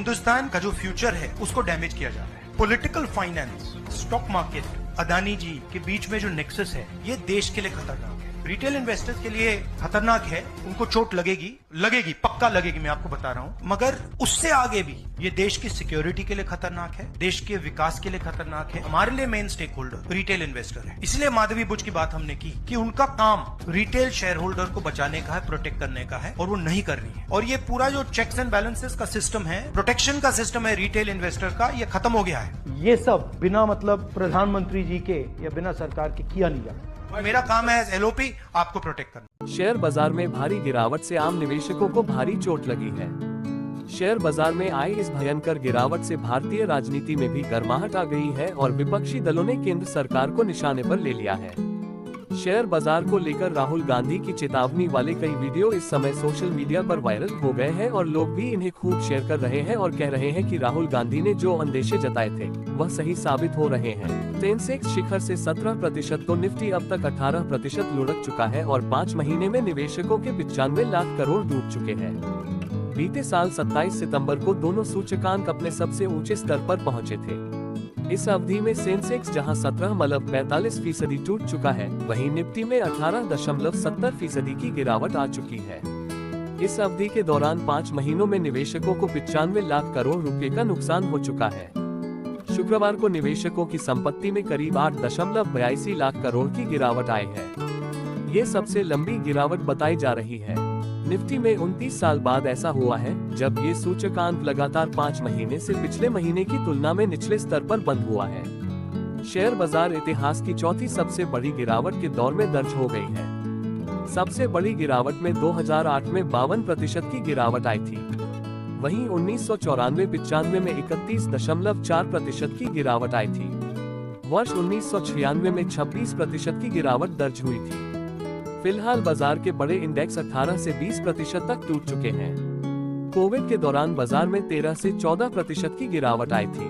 हिंदुस्तान का जो फ्यूचर है उसको डैमेज किया जा रहा है। Political finance, stock market, Adani ji के बीच में जो नेक्सस है ये देश के लिए खतरनाक है। रिटेल इन्वेस्टर्स के लिए खतरनाक है, उनको चोट लगेगी पक्का लगेगी, मैं आपको बता रहा हूं। मगर उससे आगे भी ये देश की सिक्योरिटी के लिए खतरनाक है, देश के विकास के लिए खतरनाक है। हमारे लिए main stakeholder retail investor है। इसलिए माधवी बुच की बात हमने की कि उनका काम रिटेल शेयर होल्डर को बचाने का है, प्रोटेक्ट करने का है, और वो नहीं कर रही है। और ये पूरा जो चेक्स एंड बैलेंसेस का सिस्टम है, प्रोटेक्शन का सिस्टम है रिटेल इन्वेस्टर का, ये खत्म हो गया है। ये सब बिना मतलब प्रधानमंत्री जी के या बिना सरकार के किया नहीं जाता। मेरा काम है एज एलओपी आपको प्रोटेक्ट करना। शेयर बाजार में भारी गिरावट से आम निवेशकों को भारी चोट लगी है। शेयर बाजार में आई इस भयंकर गिरावट से भारतीय राजनीति में भी गर्माहट आ गई है और विपक्षी दलों ने केंद्र सरकार को निशाने पर ले लिया है। शेयर बाजार को लेकर राहुल गांधी की चेतावनी वाले कई वीडियो इस समय सोशल मीडिया पर वायरल हो गए हैं और लोग भी इन्हें खूब शेयर कर रहे हैं और कह रहे हैं कि राहुल गांधी ने जो अंदेशे जताए थे वह सही साबित हो रहे हैं। सेंसेक्स शिखर से 17% तो निफ्टी अब तक 18% लुढ़क चुका है और 5 महीने में निवेशकों के 95 लाख करोड़ डूब चुके हैं। बीते साल 27 सितंबर को दोनों सूचकांक अपने सबसे ऊंचे स्तर पर पहुंचे थे। इस अवधि में सेंसेक्स जहां 17.45% टूट चुका है, वहीं निफ्टी में 18.70% की गिरावट आ चुकी है। इस अवधि के दौरान 5 महीनों में निवेशकों को 95 लाख करोड़ रुपए का नुकसान हो चुका है। शुक्रवार को निवेशकों की संपत्ति में करीब 8.82 लाख करोड़ की गिरावट आई है। ये सबसे लंबी गिरावट बताई जा रही है। निफ्टी में 29 साल बाद ऐसा हुआ है जब ये सूचकांक लगातार 5 महीने से पिछले महीने की तुलना में निचले स्तर पर बंद हुआ है। शेयर बाजार इतिहास की चौथी सबसे बड़ी गिरावट के दौर में दर्ज हो गई है। सबसे बड़ी गिरावट में 2008 में 52% की गिरावट आई थी। वहीं 1994-95 में 31.4% की गिरावट आई थी। वर्ष 1996 में 26% की गिरावट दर्ज हुई थी। फिलहाल बाजार के बड़े इंडेक्स 18 से 20% तक टूट चुके हैं। कोविड के दौरान बाजार में 13 से 14% की गिरावट आई थी।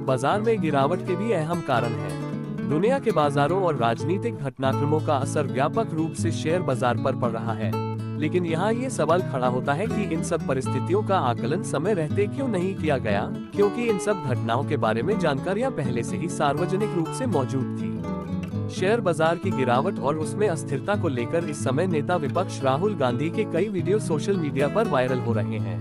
बाजार में गिरावट के भी अहम कारण हैं। दुनिया के बाजारों और राजनीतिक घटनाक्रमों का असर व्यापक रूप से शेयर बाजार पर पड़ रहा है। लेकिन यहाँ ये सवाल खड़ा होता है कि इन सब परिस्थितियों का आकलन समय रहते क्यों नहीं किया गया, क्योंकि इन सब घटनाओं के बारे में जानकारियाँ पहले से ही सार्वजनिक रूप से मौजूद थी। शेयर बाजार की गिरावट और उसमें अस्थिरता को लेकर इस समय नेता विपक्ष राहुल गांधी के कई वीडियो सोशल मीडिया पर वायरल हो रहे हैं।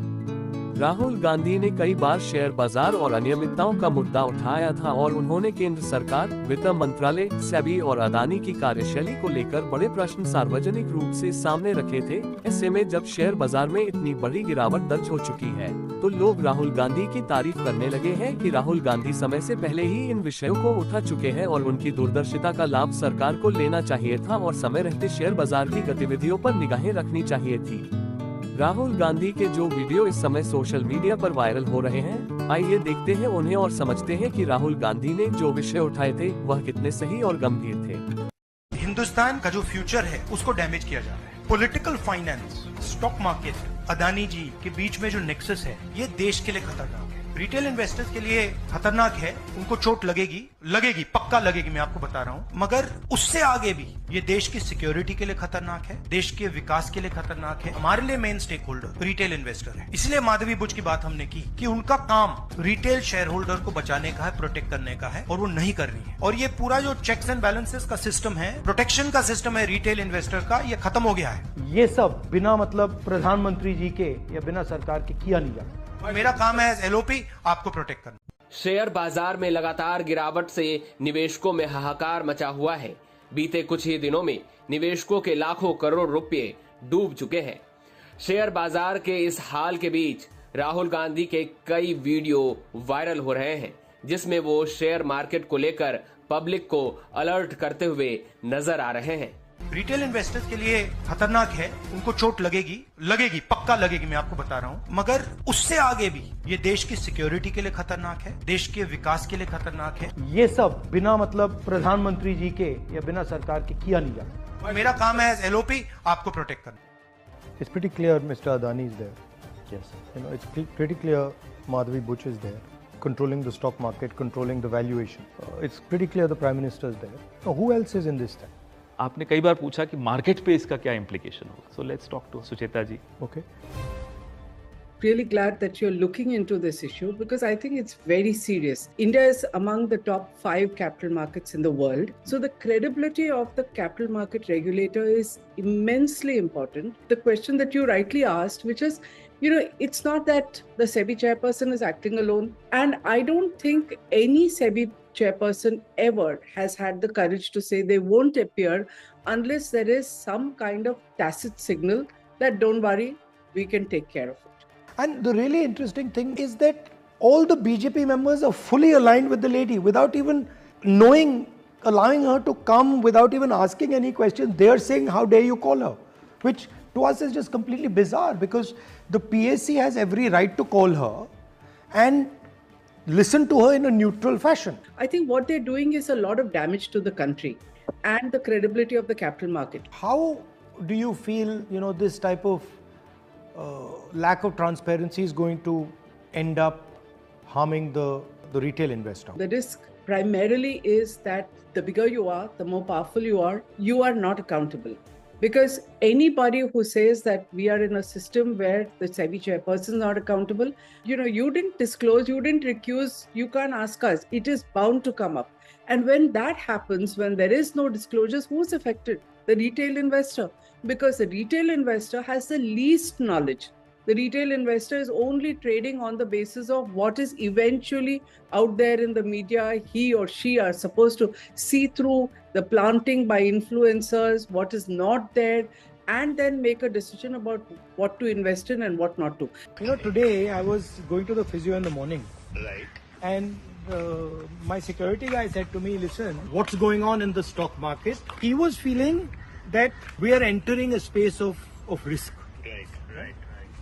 राहुल गांधी ने कई बार शेयर बाजार और अनियमितताओं का मुद्दा उठाया था और उन्होंने केंद्र सरकार, वित्त मंत्रालय, सेबी और अदानी की कार्यशैली को लेकर बड़े प्रश्न सार्वजनिक रूप से सामने रखे थे। ऐसे में जब शेयर बाजार में इतनी बड़ी गिरावट दर्ज हो चुकी है तो लोग राहुल गांधी की तारीफ करने लगे हैं कि राहुल गांधी समय से पहले ही इन विषयों को उठा चुके हैं और उनकी दूरदर्शिता का लाभ सरकार को लेना चाहिए था और समय रहते शेयर बाजार की गतिविधियों पर निगाहें रखनी चाहिए थी। राहुल गांधी के जो वीडियो इस समय सोशल मीडिया पर वायरल हो रहे हैं, आइए देखते हैं उन्हें और समझते हैं कि राहुल गांधी ने जो विषय उठाए थे वह कितने सही और गंभीर थे। हिंदुस्तान का जो फ्यूचर है उसको डैमेज किया जा रहा है। Political finance, stock market, Adani ji के बीच में जो नेक्सस है ये देश के लिए खतरनाक है। रिटेल इन्वेस्टर्स के लिए खतरनाक है, उनको चोट लगेगी पक्का लगेगी, मैं आपको बता रहा हूं। मगर उससे आगे भी ये देश की सिक्योरिटी के लिए खतरनाक है, देश के विकास के लिए खतरनाक है। हमारे लिए main stakeholder retail investor है। इसलिए माधवी बुच की बात हमने की कि उनका काम रिटेल शेयर होल्डर को बचाने का है, प्रोटेक्ट करने का है, और वो नहीं कर रही है। और ये पूरा जो चेक्स एंड बैलेंसेस का सिस्टम है, प्रोटेक्शन का सिस्टम है रिटेल इन्वेस्टर का, ये खत्म हो गया है। ये सब बिना मतलब प्रधानमंत्री जी के या बिना सरकार के किया नहीं जाता। मेरा काम है एज एलओपी आपको प्रोटेक्ट करना। शेयर बाजार में लगातार गिरावट से निवेशकों में हाहाकार मचा हुआ है। बीते कुछ ही दिनों में निवेशकों के लाखों करोड़ रुपए डूब चुके हैं। शेयर बाजार के इस हाल के बीच राहुल गांधी के कई वीडियो वायरल हो रहे हैं जिसमें वो शेयर मार्केट को लेकर पब्लिक को अलर्ट करते हुए नजर आ रहे हैं। रिटेल इन्वेस्टर्स के लिए खतरनाक है, उनको चोट लगेगी पक्का लगेगी, मैं आपको बता रहा हूं। मगर उससे आगे भी ये देश की सिक्योरिटी के लिए खतरनाक है, देश के विकास के लिए खतरनाक है। ये सब बिना मतलब प्रधानमंत्री जी के या बिना सरकार के किया नहीं जाता। मेरा काम है एज एलओपी आपको प्रोटेक्ट करना। It's pretty clear Mr. Adani is there. Yes. It's pretty clear Madhavi Buch is there, controlling the stock market, controlling the valuation. It's pretty clear the Prime Minister is there. Now, who else is in this thing? आपने कई बार पूछा कि market पे इसका क्या implication होगा, so let's talk to Sucheta ji. Okay. really glad that you're looking into this issue because I think it's very serious. India is among the top 5 capital markets in the world. So the credibility of the capital market regulator is immensely important. The question that you rightly asked, which is, it's not that the SEBI chairperson is acting alone. And I don't think any SEBI chairperson ever has had the courage to say they won't appear unless there is some kind of tacit signal that don't worry, we can take care of it. And the really interesting thing is that all the BJP members are fully aligned with the lady without even knowing, allowing her to come, without even asking any questions. They are saying, how dare you call her? Which to us is just completely bizarre because the PSC has every right to call her and listen to her in a neutral fashion. I think what they're doing is a lot of damage to the country and the credibility of the capital market. How do you feel, this type of lack of transparency is going to end up harming the retail investor? The risk primarily is that the bigger you are, the more powerful you are not accountable. Because anybody who says that we are in a system where the SEBI chairperson is not accountable, you didn't disclose, you didn't recuse, you can't ask us. It is bound to come up. And when that happens, when there is no disclosures, who's affected? The retail investor. Because the retail investor has the least knowledge. The retail investor is only trading on the basis of what is eventually out there in the media. He or she are supposed to see through the planting by influencers, what is not there, and then make a decision about what to invest in and what not to. Today I was going to the physio in the morning. Right. And my security guy said to me, listen, what's going on in the stock market? He was feeling that we are entering a space of risk. Right.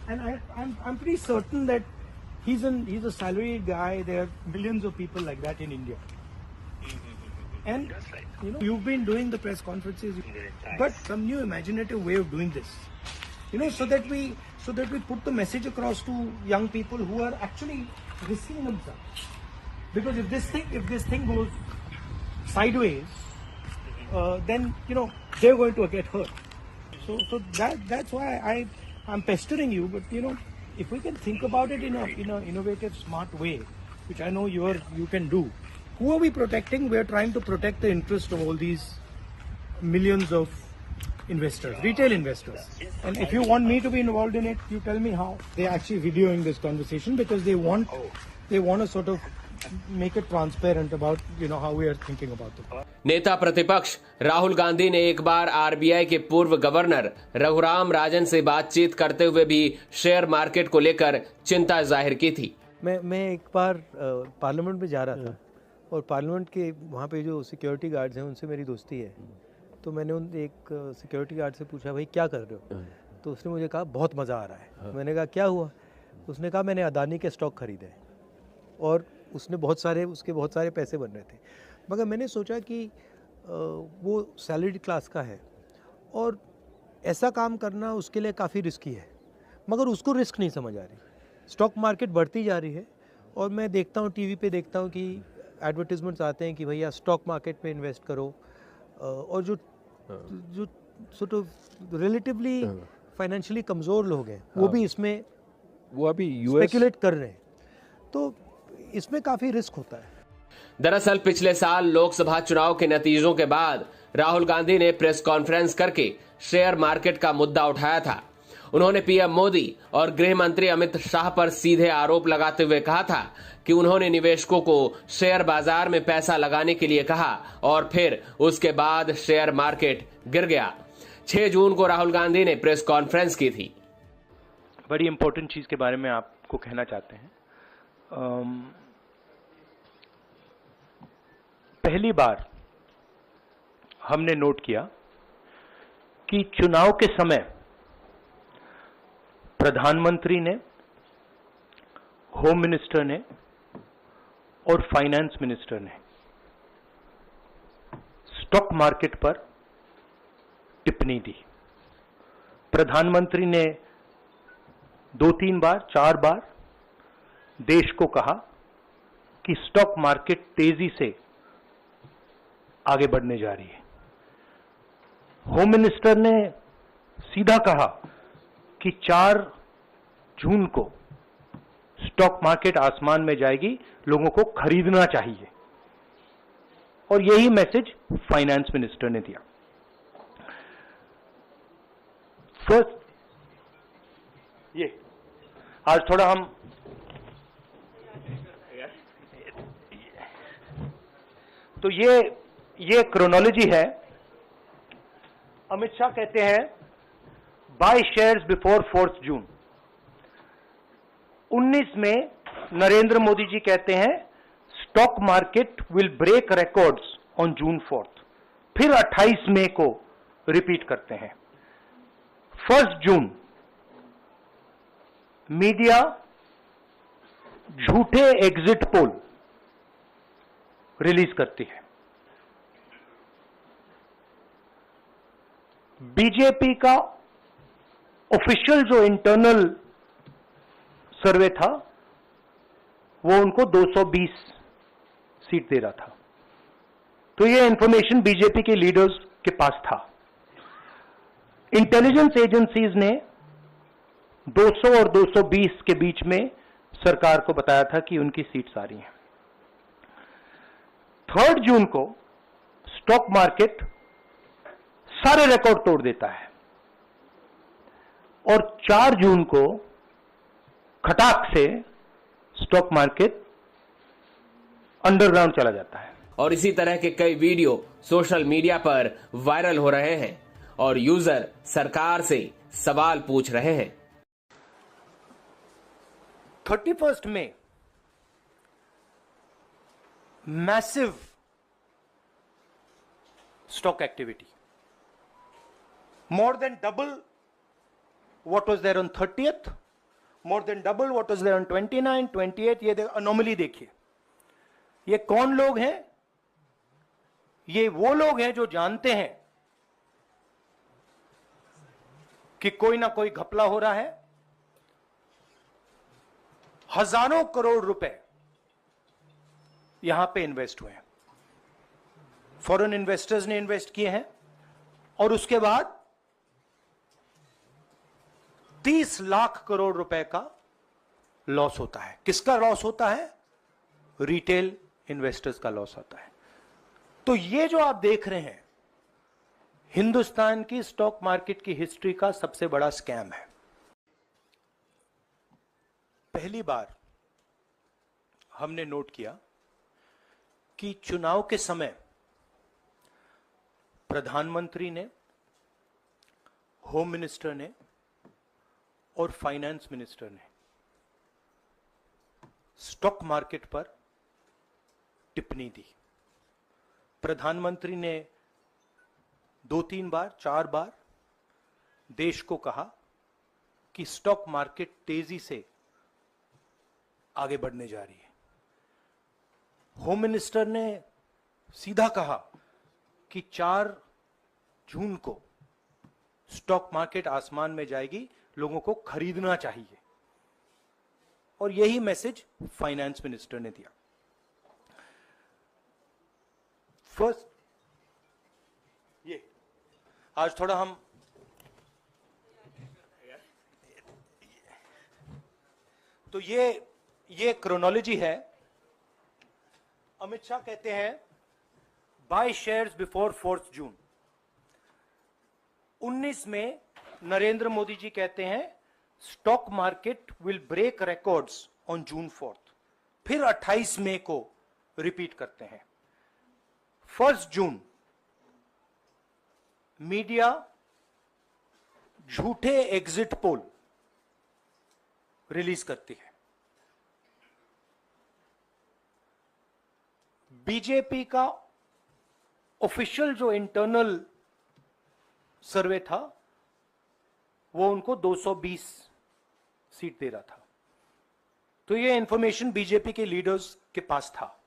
And I'm pretty certain that he's a salaried guy. There are millions of people like that in India. And That's right. you've been doing the press conferences, Thanks. but some new imaginative way of doing this. So that we put the message across to young people who are actually risking themselves. Because if this thing goes sideways, then they're going to get hurt. So that's why I'm pestering you. But if we can think about it in a innovative, smart way, which I know you can do. Who are we protecting? We are trying to protect the interest of all these millions of investors, retail investors. And if you want me to be involved in it, you tell me how. They're actually videoing this conversation because they want to sort of make it transparent about how we are thinking about it. नेता प्रतिपक्ष राहुल गांधी ने एक बार RBI के पूर्व governor Raghuram Rajan से बातचीत करते हुए भी शेयर मार्केट को लेकर चिंता जाहिर की थी। मैं एक बार पार्लियामेंट में जा रहा था और पार्लियामेंट के वहाँ पे जो सिक्योरिटी गार्ड्स हैं उनसे मेरी दोस्ती है, तो मैंने उन एक सिक्योरिटी गार्ड से पूछा, भाई क्या कर रहे हो? तो उसने मुझे कहा बहुत मज़ा आ रहा है। मैंने कहा क्या हुआ? उसने कहा मैंने अदानी के स्टॉक खरीदे और उसके बहुत सारे पैसे बन रहे थे। मगर मैंने सोचा कि वो सैलरीड क्लास का है और ऐसा काम करना उसके लिए काफ़ी रिस्की है, मगर उसको रिस्क नहीं समझ आ रही। स्टॉक मार्केट बढ़ती जा रही है और मैं देखता हूँ, टीवी पे देखता हूँ कि एडवर्टीजमेंट्स आते हैं कि भैया स्टॉक मार्केट में इन्वेस्ट करो, और जो सॉर्ट ऑफ रिलेटिवली फाइनेंशियली कमज़ोर लोग हैं वो भी इसमें अभी स्पेकुलेट कर रहे हैं, तो इसमें काफ़ी रिस्क होता है। दरअसल पिछले साल लोकसभा चुनाव के नतीजों के बाद राहुल गांधी ने प्रेस कॉन्फ्रेंस करके शेयर मार्केट का मुद्दा उठाया था। उन्होंने पीएम मोदी और गृह मंत्री अमित शाह पर सीधे आरोप लगाते हुए कहा था कि उन्होंने निवेशकों को शेयर बाजार में पैसा लगाने के लिए कहा और फिर उसके बाद शेयर मार्केट गिर गया। 6 जून को राहुल गांधी ने प्रेस कॉन्फ्रेंस की थी। बड़ी इंपॉर्टेंट चीज के बारे में आपको कहना चाहते हैं। पहली बार हमने नोट किया कि चुनाव के समय प्रधानमंत्री ने, होम मिनिस्टर ने और फाइनेंस मिनिस्टर ने स्टॉक मार्केट पर टिप्पणी दी। प्रधानमंत्री ने 2-3 बार 4 बार देश को कहा कि स्टॉक मार्केट तेजी से आगे बढ़ने जा रही है। होम मिनिस्टर ने सीधा कहा कि 4 जून को स्टॉक मार्केट आसमान में जाएगी, लोगों को खरीदना चाहिए। और यही मैसेज फाइनेंस मिनिस्टर ने दिया। फर्स्ट, ये आज थोड़ा हम तो ये क्रोनोलॉजी है। अमित शाह कहते हैं बाय शेयर्स बिफोर 4 जून। 19 में नरेंद्र मोदी जी कहते हैं stock market will break records on June 4। फिर 28 मई को रिपीट करते हैं। 1 जून मीडिया झूठे एग्जिट पोल रिलीज करती है। बीजेपी का ऑफिशियल जो इंटरनल सर्वे था वो उनको 220 सीट दे रहा था। तो ये इंफॉर्मेशन बीजेपी के लीडर्स के पास था। इंटेलिजेंस एजेंसीज ने 200 और 220 के बीच में सरकार को बताया था कि उनकी सीट्स आ रही हैं। 3 जून को स्टॉक मार्केट सारे रिकॉर्ड तोड़ देता है और 4 जून को खटाक से स्टॉक मार्केट अंडरग्राउंड चला जाता है। और इसी तरह के कई वीडियो सोशल मीडिया पर वायरल हो रहे हैं और यूजर सरकार से सवाल पूछ रहे हैं। 31 मई massive stock activity, more than double what was there on 30th, more than double what was there on 29, 28। ये अनोमली देखिए। ये कौन लोग हैं? ये वो लोग हैं जो जानते हैं कि कोई ना कोई घपला हो रहा है। हजारों करोड़ रुपए यहां पे इन्वेस्ट हुए हैं, फॉरेन इन्वेस्टर्स ने इन्वेस्ट किए हैं और उसके बाद 30 लाख करोड़ रुपए का लॉस होता है। किसका लॉस होता है? रिटेल इन्वेस्टर्स का लॉस होता है। तो ये जो आप देख रहे हैं हिंदुस्तान की स्टॉक मार्केट की हिस्ट्री का सबसे बड़ा स्कैम है। पहली बार हमने नोट किया कि चुनाव के समय प्रधानमंत्री ने, होम मिनिस्टर ने और फाइनेंस मिनिस्टर ने स्टॉक मार्केट पर टिप्पणी दी। प्रधानमंत्री ने 2-3 बार, 4 बार देश को कहा कि स्टॉक मार्केट तेजी से आगे बढ़ने जा रही है। होम मिनिस्टर ने सीधा कहा कि 4 जून को स्टॉक मार्केट आसमान में जाएगी, लोगों को खरीदना चाहिए। और यही मैसेज फाइनेंस मिनिस्टर ने दिया। फर्स्ट, ये आज थोड़ा हम तो ये क्रोनोलॉजी है। अमित शाह कहते हैं बाय शेयर्स बिफोर 4 जून। 19 में नरेंद्र मोदी जी कहते हैं stock market will break records on June 4। फिर 28 मई को रिपीट करते हैं। 1 जून मीडिया झूठे एग्जिट पोल रिलीज करती है। बीजेपी का ऑफिशियल जो इंटरनल सर्वे था वो उनको 220 सीट दे रहा था। तो ये इंफॉर्मेशन बीजेपी के लीडर्स के पास था।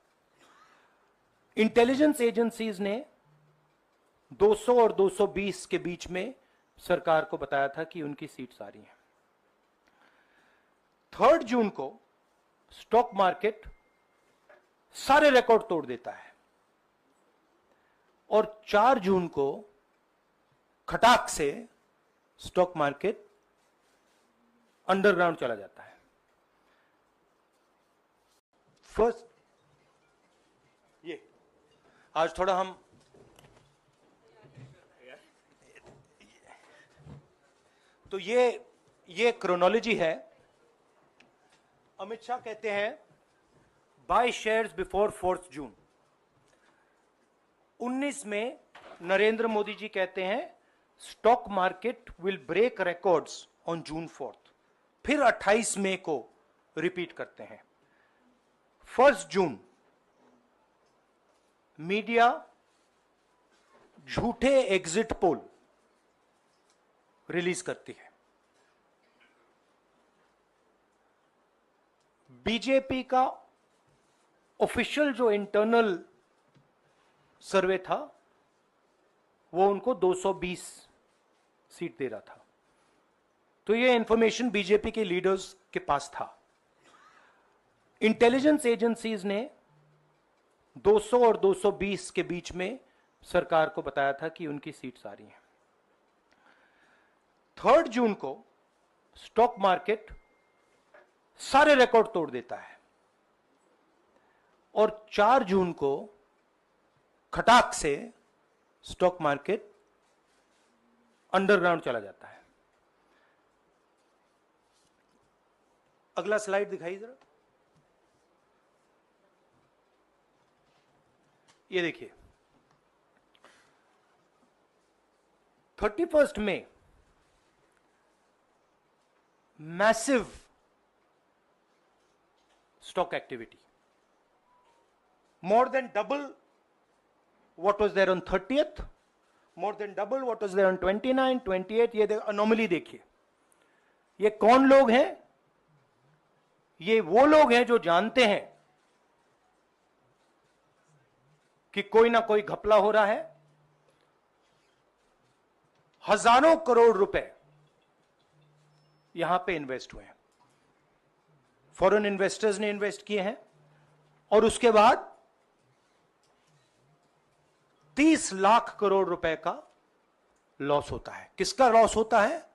इंटेलिजेंस एजेंसीज ने 200 और 220 के बीच में सरकार को बताया था कि उनकी सीट्स आ रही हैं। 3 जून को स्टॉक मार्केट सारे रिकॉर्ड तोड़ देता है और 4 जून को खटाक से स्टॉक मार्केट अंडरग्राउंड चला जाता है। फर्स्ट ये आज थोड़ा हम तो ये क्रोनोलॉजी है। अमित शाह कहते हैं बाय शेयर्स बिफोर 4 जून। 19 में नरेंद्र मोदी जी कहते हैं stock market will break records on June 4। फिर 28 मई को रिपीट करते हैं। 1 जून मीडिया झूठे एग्जिट पोल रिलीज करती है। बीजेपी का ऑफिशियल जो इंटरनल सर्वे था वो उनको 220 सीट दे रहा था। तो ये इंफॉर्मेशन बीजेपी के लीडर्स के पास था। इंटेलिजेंस एजेंसीज ने 200 और 220 के बीच में सरकार को बताया था कि उनकी सीट्स आ रही हैं। 3 जून को स्टॉक मार्केट सारे रिकॉर्ड तोड़ देता है और 4 जून को खटाक से स्टॉक मार्केट अंडरग्राउंड चला जाता है। अगला स्लाइड दिखाइए जरा। ये देखिए 31 मई massive stock activity, more than double what was there on 30th, more than double what was there on 29, 28। ये अनोमली देखिए। ये कौन लोग हैं? ये वो लोग हैं जो जानते हैं कि कोई ना कोई घपला हो रहा है। हजारों करोड़ रुपए यहां पे इन्वेस्ट हुए हैं, फॉरेन इन्वेस्टर्स ने इन्वेस्ट किए हैं और उसके बाद 30 लाख करोड़ रुपए का लॉस होता है। किसका लॉस होता है?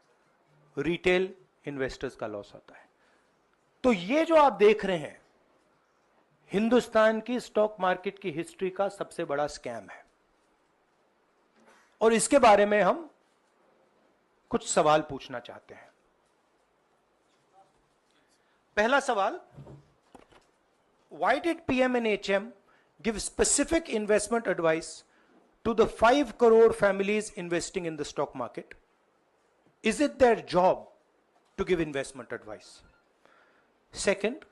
रिटेल इन्वेस्टर्स का लॉस होता है। तो ये जो आप देख रहे हैं हिंदुस्तान की स्टॉक मार्केट की हिस्ट्री का सबसे बड़ा स्कैम है और इसके बारे में हम कुछ सवाल पूछना चाहते हैं। पहला सवाल, why did PM&HM give specific investment advice to the 5 crore families investing in the stock market? Is it their job to give investment advice? Second,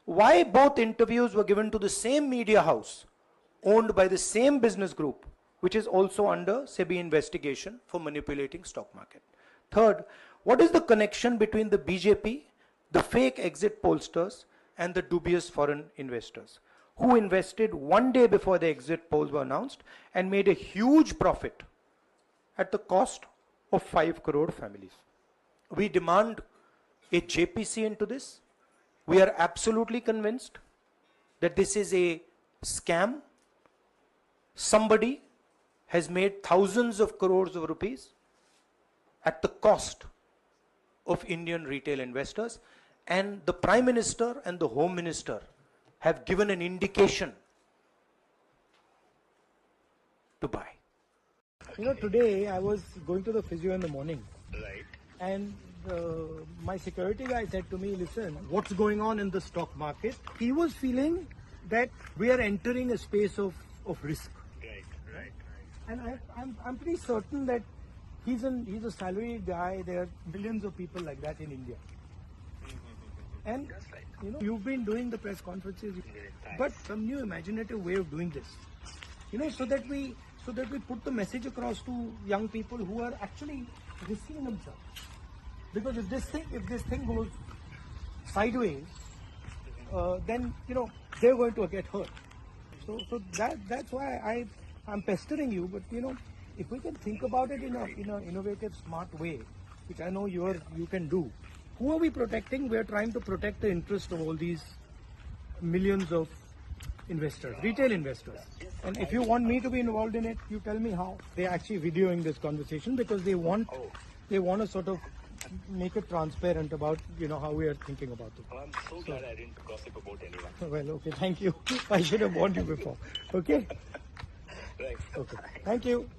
why both interviews were given to the same media house owned by the same business group, which is also under SEBI investigation for manipulating stock market? Third, what is the connection between the BJP, the fake exit pollsters, and the dubious foreign investors who invested 1 day before the exit polls were announced and made a huge profit at the cost of 5 crore families? We demand a JPC into this. We are absolutely convinced that this is a scam. Somebody has made thousands of crores of rupees at the cost of Indian retail investors, and the Prime Minister and the Home Minister have given an indication to buy. You know, today I was going to the physio in the morning. Right. And my security guy said to me, listen, what's going on in the stock market? He was feeling that we are entering a space of risk. Right. And I'm pretty certain that he's a salaried guy. There are millions of people like that in India. And you know, you've been doing the press conferences, but some new imaginative way of doing this, you know, so that we put the message across to young people who are actually risking themselves. Because if this thing goes sideways, then you know they're going to get hurt. So that's why I'm pestering you. But you know, if we can think about it in an innovative, smart way, which I know you can do. Who are we protecting? We are trying to protect the interest of all these millions of investors, retail investors. And if you want me to be involved in it, you tell me how. They're actually videoing this conversation because they want to sort of make it transparent about how we are thinking about it. I'm so glad I didn't gossip about anyone. Well, okay, thank you. I should have warned you before. Okay. Right. Okay. Thank you.